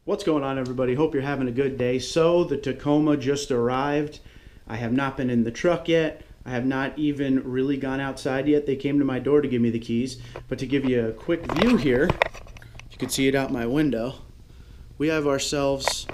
What's going on, everybody? Hope you're having a good day. So the Tacoma just arrived. I have not been in the truck yet. I have not even really gone outside yet. They came to my door to give me the keys. But to give you a quick view here, you can see it out my window. We have ourselves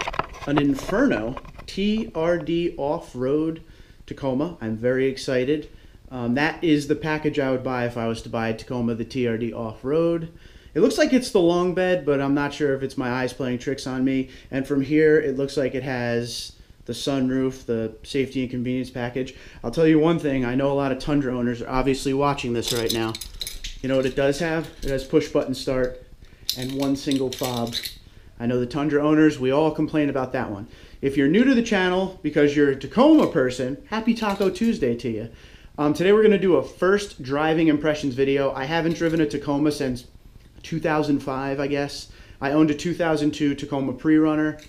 an Inferno TRD off-road Tacoma. I'm very excited. That is the package I would buy if I was to buy a Tacoma, the TRD off-road. It looks like it's the long bed, but I'm not sure if it's my eyes playing tricks on me. And from here, it looks like it has the sunroof, the safety and convenience package. I'll tell you one thing. I know a lot of Tundra owners are obviously watching this right now. You know what it does have? It has push-button start and one single fob. I know the Tundra owners, we all complain about that one. If you're new to the channel because you're a Tacoma person, happy Taco Tuesday to you. Today we're going to do a first driving impressions video. I haven't driven a Tacoma since 2005, I guess. I owned a 2002 Tacoma pre-runner.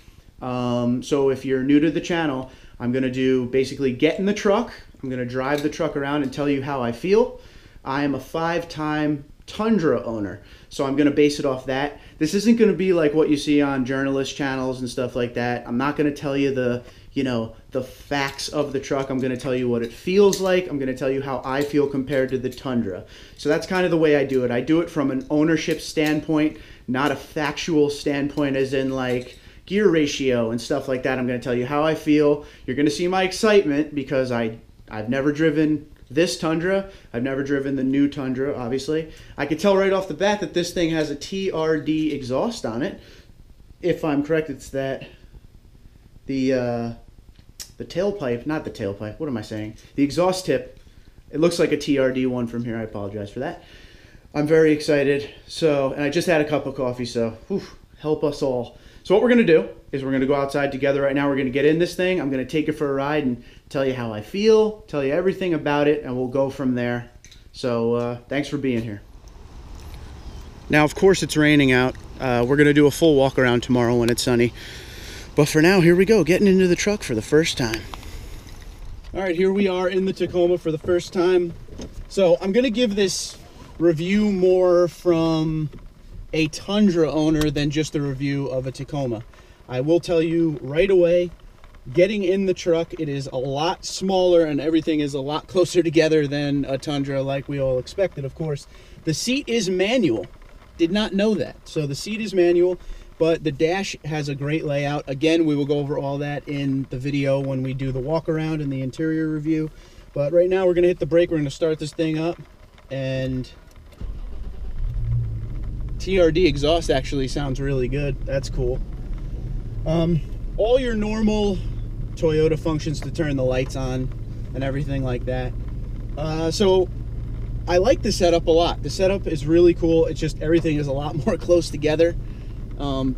So if you're new to the channel, I'm going to do basically get in the truck. I'm going to drive the truck around and tell you how I feel. I am a 5-time Tundra owner, so I'm going to base it off that. This isn't going to be like what you see on journalist channels and stuff like that. I'm not going to tell you the facts of the truck. I'm going to tell you what it feels like. I'm going to tell you how I feel compared to the Tundra. So that's kind of the way I do it. I do it from an ownership standpoint, not a factual standpoint as in like gear ratio and stuff like that. I'm going to tell you how I feel. You're going to see my excitement because I've never driven this Tundra. I've never driven the new Tundra, obviously. I can tell right off the bat that this thing has a TRD exhaust on it. If I'm correct, it's that the tailpipe, not the tailpipe, what am I saying? The exhaust tip, it looks like a TRD one from here. I apologize for that. I'm very excited. So, and I just had a cup of coffee, so whew, help us all. So what we're going to do is we're going to go outside together right now. We're going to get in this thing. I'm going to take it for a ride and tell you how I feel, tell you everything about it, and we'll go from there. So thanks for being here. Now, of course, it's raining out. We're going to do a full walk around tomorrow when it's sunny. But for now, here we go, getting into the truck for the first time. All right, here we are in the Tacoma for the first time. So I'm going to give this review more from a Tundra owner than just a review of a Tacoma. I will tell you right away, getting in the truck, it is a lot smaller and everything is a lot closer together than a Tundra like we all expected, of course. The seat is manual. Did not know that. So the seat is manual, but the dash has a great layout. Again, we will go over all that in the video when we do the walk around and the interior review. But right now we're gonna hit the brake, we're gonna start this thing up, and TRD exhaust actually sounds really good. That's cool. All your normal Toyota functions to turn the lights on and everything like that. So I like the setup a lot. The setup is really cool. It's just everything is a lot more close together.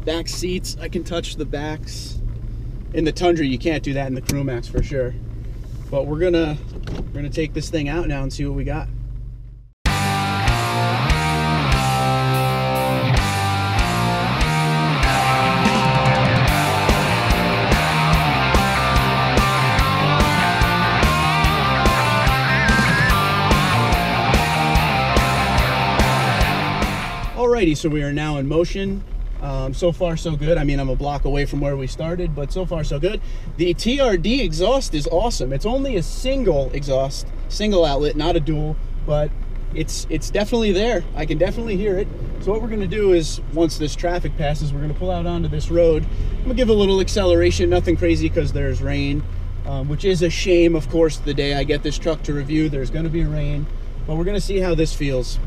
Back seats, I can touch the backs. In the Tundra, you can't do that in the Crew Max for sure. But we're gonna take this thing out now and see what we got. Alrighty, so we are now in motion. So far so good. I mean, I'm a block away from where we started, but so far so good. The TRD exhaust is awesome. It's only a single exhaust, single outlet, not a dual, but it's definitely there. I can definitely hear it. So what we're gonna do is, once this traffic passes, we're gonna pull out onto this road. I'm gonna give a little acceleration, nothing crazy because there's rain, which is a shame, of course, the day I get this truck to review, there's gonna be rain, but we're gonna see how this feels.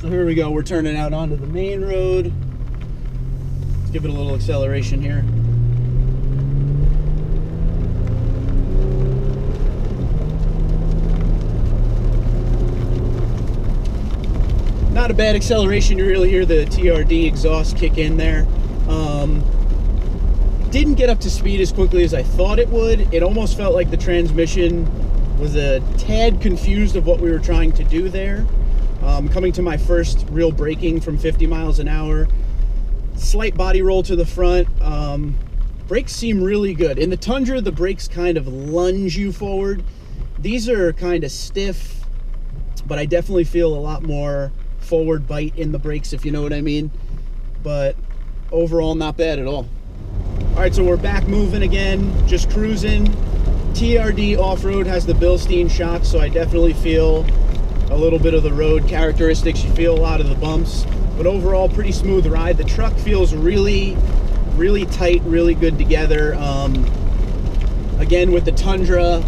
So here we go, we're turning out onto the main road. Let's give it a little acceleration here. Not a bad acceleration, you really hear the TRD exhaust kick in there. Didn't get up to speed as quickly as I thought it would. It almost felt like the transmission was a tad confused of what we were trying to do there. Coming to my first real braking from 50 miles an hour, slight body roll to the front. Brakes seem really good. In the Tundra, the brakes kind of lunge you forward. These are kind of stiff, but I definitely feel a lot more forward bite in the brakes, if you know what I mean. but overall not bad at all. All right, so we're back moving again, just cruising. TRD off-road has the Bilstein shocks, so I definitely feel a little bit of the road characteristics. You feel a lot of the bumps, but overall pretty smooth ride. The truck feels really tight, really good together. Again, with the Tundra,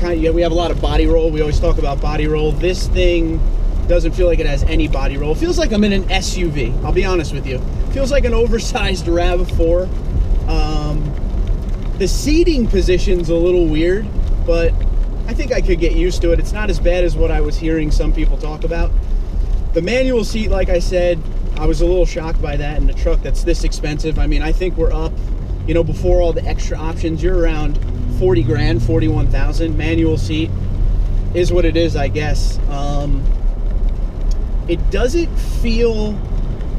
we have a lot of body roll. We always talk about body roll. This thing doesn't feel like it has any body roll. It feels like I'm in an SUV, I'll be honest with you. It feels like an oversized RAV4. The seating position's a little weird, but I think I could get used to it. It's not as bad as what I was hearing some people talk about. The manual seat, like I said, I was a little shocked by that in a truck that's this expensive. I mean, I think we're up, you know, before all the extra options, you're around 40 grand, 41,000. Manual seat is what it is, I guess. It doesn't feel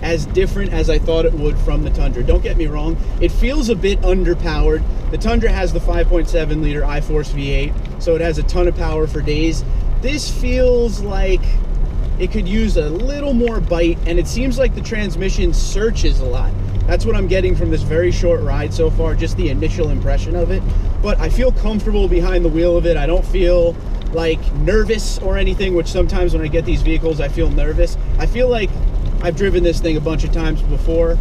as different as I thought it would from the Tundra. Don't get me wrong, it feels a bit underpowered. The Tundra has the 5.7 liter iForce V8, so it has a ton of power for days. This feels like it could use a little more bite, and it seems like the transmission searches a lot. That's what I'm getting from this very short ride so far, just the initial impression of it. But I feel comfortable behind the wheel of it. I don't feel like nervous or anything, which sometimes when I get these vehicles, I feel nervous. I feel like I've driven this thing a bunch of times before.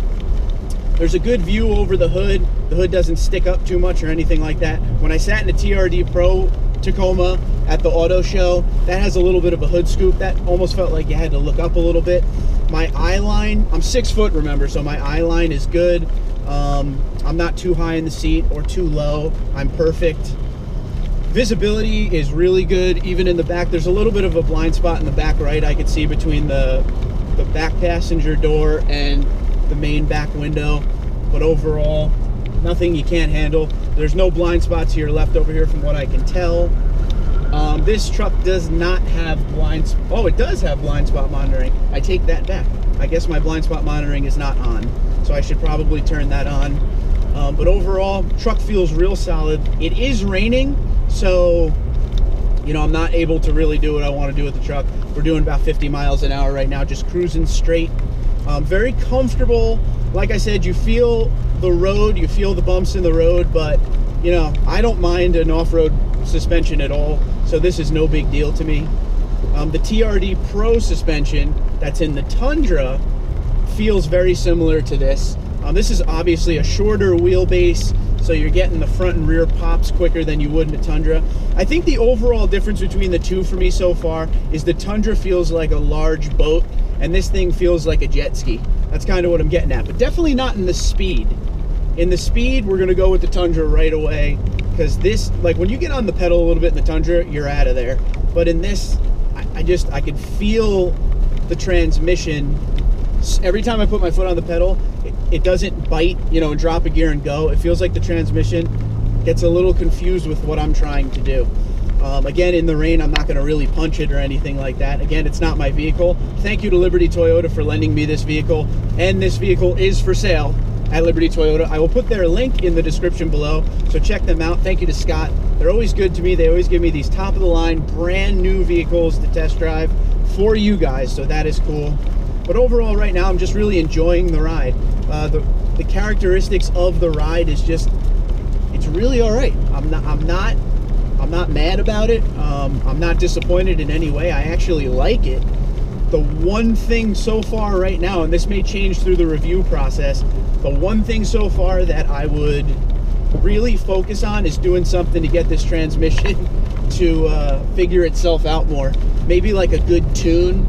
There's a good view over the hood. The hood doesn't stick up too much or anything like that. When I sat in the TRD Pro Tacoma at the auto show, that has a little bit of a hood scoop. That almost felt like you had to look up a little bit. My eye line, I'm 6 foot, remember, so my eye line is good. I'm not too high in the seat or too low. I'm perfect. Visibility is really good, even in the back. There's a little bit of a blind spot in the back right I could see between the back passenger door and the main back window, but overall nothing you can't handle. There's no blind spots to your left over here from what I can tell. This truck does not have oh, it does have blind spot monitoring. I take that back. I guess my blind spot monitoring is not on, so I should probably turn that on. But overall, truck feels real solid. It is raining, so you know, I'm not able to really do what I want to do with the truck. We're doing about 50 miles an hour right now, just cruising straight. Very comfortable. Like I said, you feel the road, you feel the bumps in the road, but you know, I don't mind an off-road suspension at all, so this is no big deal to me. The TRD Pro suspension that's in the Tundra feels very similar to this. This is obviously a shorter wheelbase, so you're getting the front and rear pops quicker than you would in a Tundra. I think the overall difference between the two for me so far is the Tundra feels like a large boat, and this thing feels like a jet ski. That's kind of what I'm getting at, but definitely not in the speed. In the speed, we're gonna go with the Tundra right away, because this, like when you get on the pedal a little bit in the Tundra, you're out of there. But in this, I could feel the transmission. Every time I put my foot on the pedal, it doesn't bite, you know, and drop a gear and go. It feels like the transmission gets a little confused with what I'm trying to do. Again, in the rain, I'm not going to really punch it or anything like that. Again, it's not my vehicle. Thank you to Liberty Toyota for lending me this vehicle, and this vehicle is for sale at Liberty Toyota. I will put their link in the description below, so check them out. Thank you to Scott. They're always good to me. They always give me these top-of-the-line, brand new vehicles to test drive for you guys, so that is cool. But overall, right now, I'm just really enjoying the ride. The characteristics of the ride is just, it's really all right. I'm not mad about it. I'm not disappointed in any way. I actually like it. The one thing so far right now, and this may change through the review process, the one thing so far that I would really focus on is doing something to get this transmission to figure itself out more. Maybe like a good tune.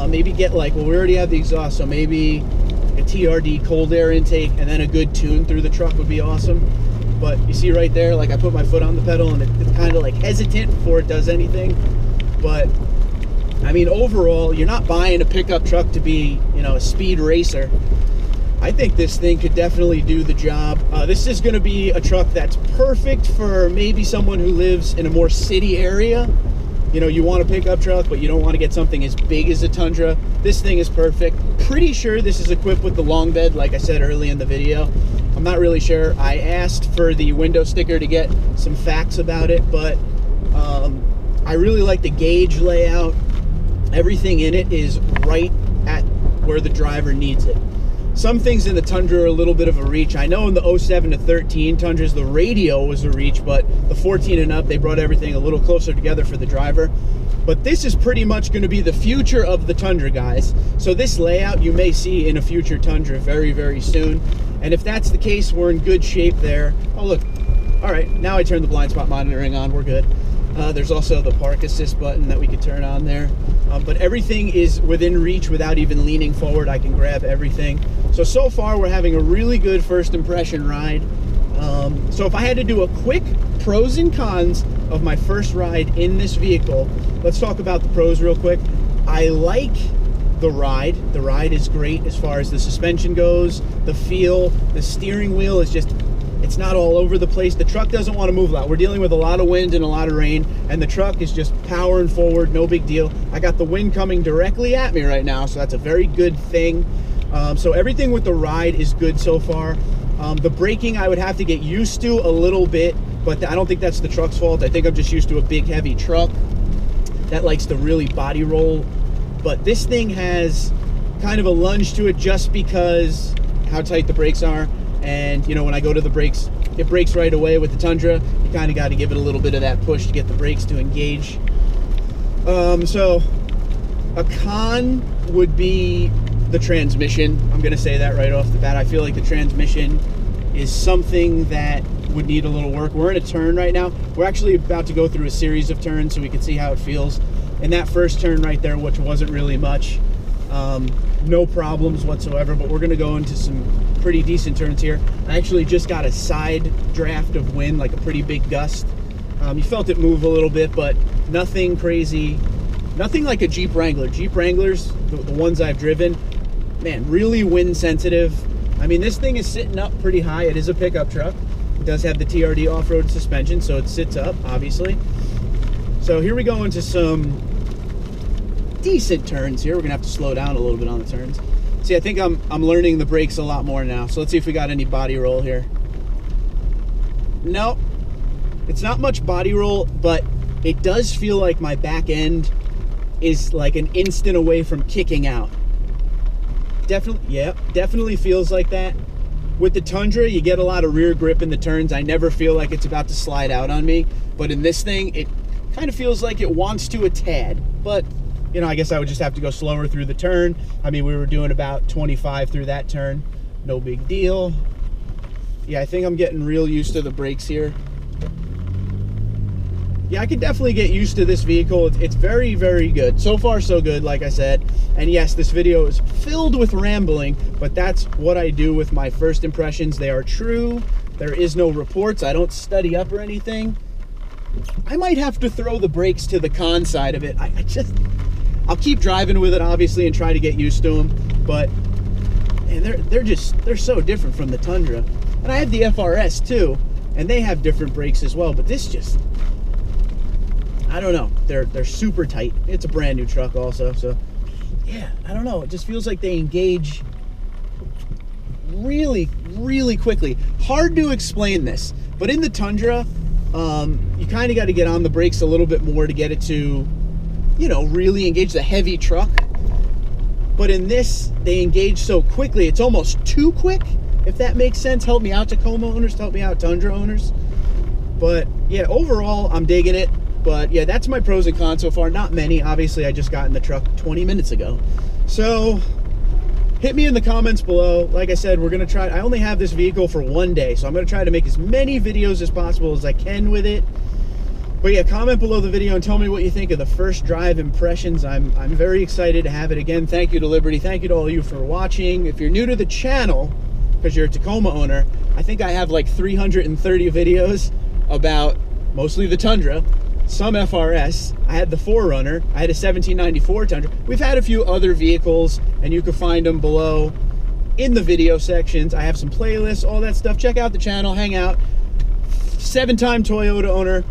Maybe get like, well, we already have the exhaust, so maybe a TRD cold air intake and then a good tune through the truck would be awesome. But you see right there, like I put my foot on the pedal and it's kind of like hesitant before it does anything. But I mean, overall, you're not buying a pickup truck to be, you know, a speed racer. I think this thing could definitely do the job. This is going to be a truck that's perfect for maybe someone who lives in a more city area. You know, you want a pickup truck, but you don't want to get something as big as a Tundra. This thing is perfect. Pretty sure this is equipped with the long bed, like I said early in the video. I'm not really sure. I asked for the window sticker to get some facts about it, but I really like the gauge layout. Everything in it is right at where the driver needs it. some things in the Tundra are a little bit of a reach. I know in the 07 to 13 Tundras, the radio was a reach, but the 14 and up, they brought everything a little closer together for the driver. But this is pretty much going to be the future of the Tundra, guys. So this layout you may see in a future Tundra very, very soon. And if that's the case, we're in good shape there. Oh, look. All right, now I turn the blind spot monitoring on. We're good. There's also the park assist button that we could turn on there. But everything is within reach without even leaning forward. I can grab everything. So far, we're having a really good first impression ride. So if I had to do a quick pros and cons of my first ride in this vehicle, let's talk about the pros real quick. I like the ride. The ride is great as far as the suspension goes, the feel, the steering wheel is just, it's not all over the place. The truck doesn't want to move a lot. We're dealing with a lot of wind and a lot of rain, and the truck is just powering forward, no big deal. I got the wind coming directly at me right now, so that's a very good thing. So everything with the ride is good so far. The braking I would have to get used to a little bit, but I don't think that's the truck's fault. I think I'm just used to a big, heavy truck that likes to really body roll. But this thing has kind of a lunge to it just because how tight the brakes are. And, you know, when I go to the brakes, it brakes right away. With the Tundra, you kind of got to give it a little bit of that push to get the brakes to engage. So a con would be the transmission. I'm going to say that right off the bat. I feel like the transmission is something that would need a little work. We're in a turn right now. We're actually about to go through a series of turns so we can see how it feels. And that first turn right there, which wasn't really much, no problems whatsoever, but we're going to go into some pretty decent turns here. I actually just got a side draft of wind, like a pretty big gust. You felt it move a little bit, but nothing crazy. Nothing like a Jeep Wrangler. Jeep Wranglers, the ones I've driven, man, really wind sensitive. I mean, this thing is sitting up pretty high. It is a pickup truck. It does have the TRD off-road suspension, so it sits up, obviously. So here we go into some decent turns here. We're gonna have to slow down a little bit on the turns. See, I think I'm learning the brakes a lot more now. So let's see if we got any body roll here. Nope, it's not much body roll, but it does feel like my back end is like an instant away from kicking out. Definitely, yeah, definitely feels like that. With the Tundra, you get a lot of rear grip in the turns. I never feel like it's about to slide out on me. But in this thing, it kind of feels like it wants to a tad. But, you know, I guess I would just have to go slower through the turn. I mean, we were doing about 25 through that turn. No big deal. Yeah, I think I'm getting real used to the brakes here. Yeah, I could definitely get used to this vehicle. It's very, very good. So far, so good, like I said. And yes, this video is filled with rambling, but that's what I do with my first impressions. They are true. There is no reports. I don't study up or anything. I might have to throw the brakes to the con side of it. I'll keep driving with it, obviously, and try to get used to them. But man, they're so different from the Tundra. And I have the FRS too, and they have different brakes as well. But this just, I don't know. They're super tight. It's a brand new truck also, so yeah, I don't know. It just feels like they engage really, really quickly. Hard to explain this, but in the Tundra, you kind of got to get on the brakes a little bit more to get it to, you know, really engage the heavy truck. But in this, they engage so quickly, it's almost too quick, if that makes sense. Help me out, Tacoma owners. Help me out, Tundra owners. But yeah, overall, I'm digging it. But yeah, that's my pros and cons so far. Not many. Obviously, I just got in the truck 20 minutes ago. So hit me in the comments below. Like I said, we're going to try. I only have this vehicle for one day, so I'm going to try to make as many videos as possible as I can with it. But yeah, comment below the video and tell me what you think of the first drive impressions. I'm very excited to have it. Again, thank you to Liberty. Thank you to all of you for watching. If you're new to the channel, because you're a Tacoma owner, I think I have like 330 videos about mostly the Tundra, some FRS. I had the 4Runner. I had a 1794 Tundra. We've had a few other vehicles, and you can find them below in the video sections. I have some playlists, all that stuff. Check out the channel, hang out. 7-time Toyota owner,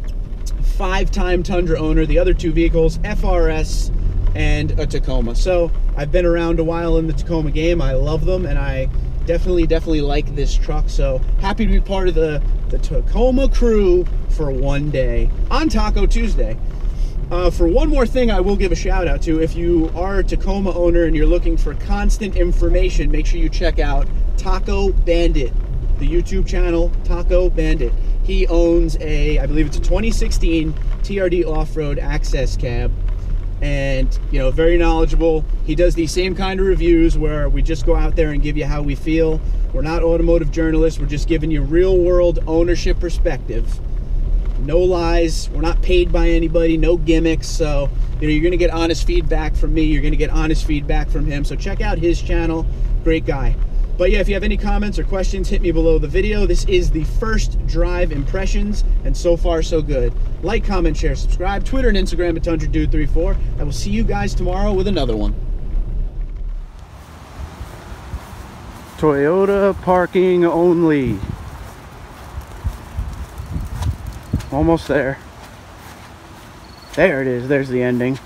5-time Tundra owner, the other two vehicles, FRS and a Tacoma. So I've been around a while in the Tacoma game. I love them, and I definitely like this truck. So happy to be part of the Tacoma crew for one day on Taco Tuesday. For one more thing, I will give a shout out to, if you are a Tacoma owner and you're looking for constant information, make sure you check out Taco Bandit, the YouTube channel Taco Bandit. He owns I believe it's a 2016 TRD off-road access cab, and you know, very knowledgeable. He does these same kind of reviews where we just go out there and give you how we feel. We're not automotive journalists, we're just giving you real world ownership perspective. No lies, we're not paid by anybody, no gimmicks. So you know, you're gonna get honest feedback from me, you're gonna get honest feedback from him. So check out his channel, great guy. But yeah, if you have any comments or questions, hit me below the video. This is the first drive impressions, and so far so good. Like, comment, share, subscribe, Twitter and Instagram at TundraDude34. I will see you guys tomorrow with another one. Toyota parking only. Almost there. There it is, there's the ending.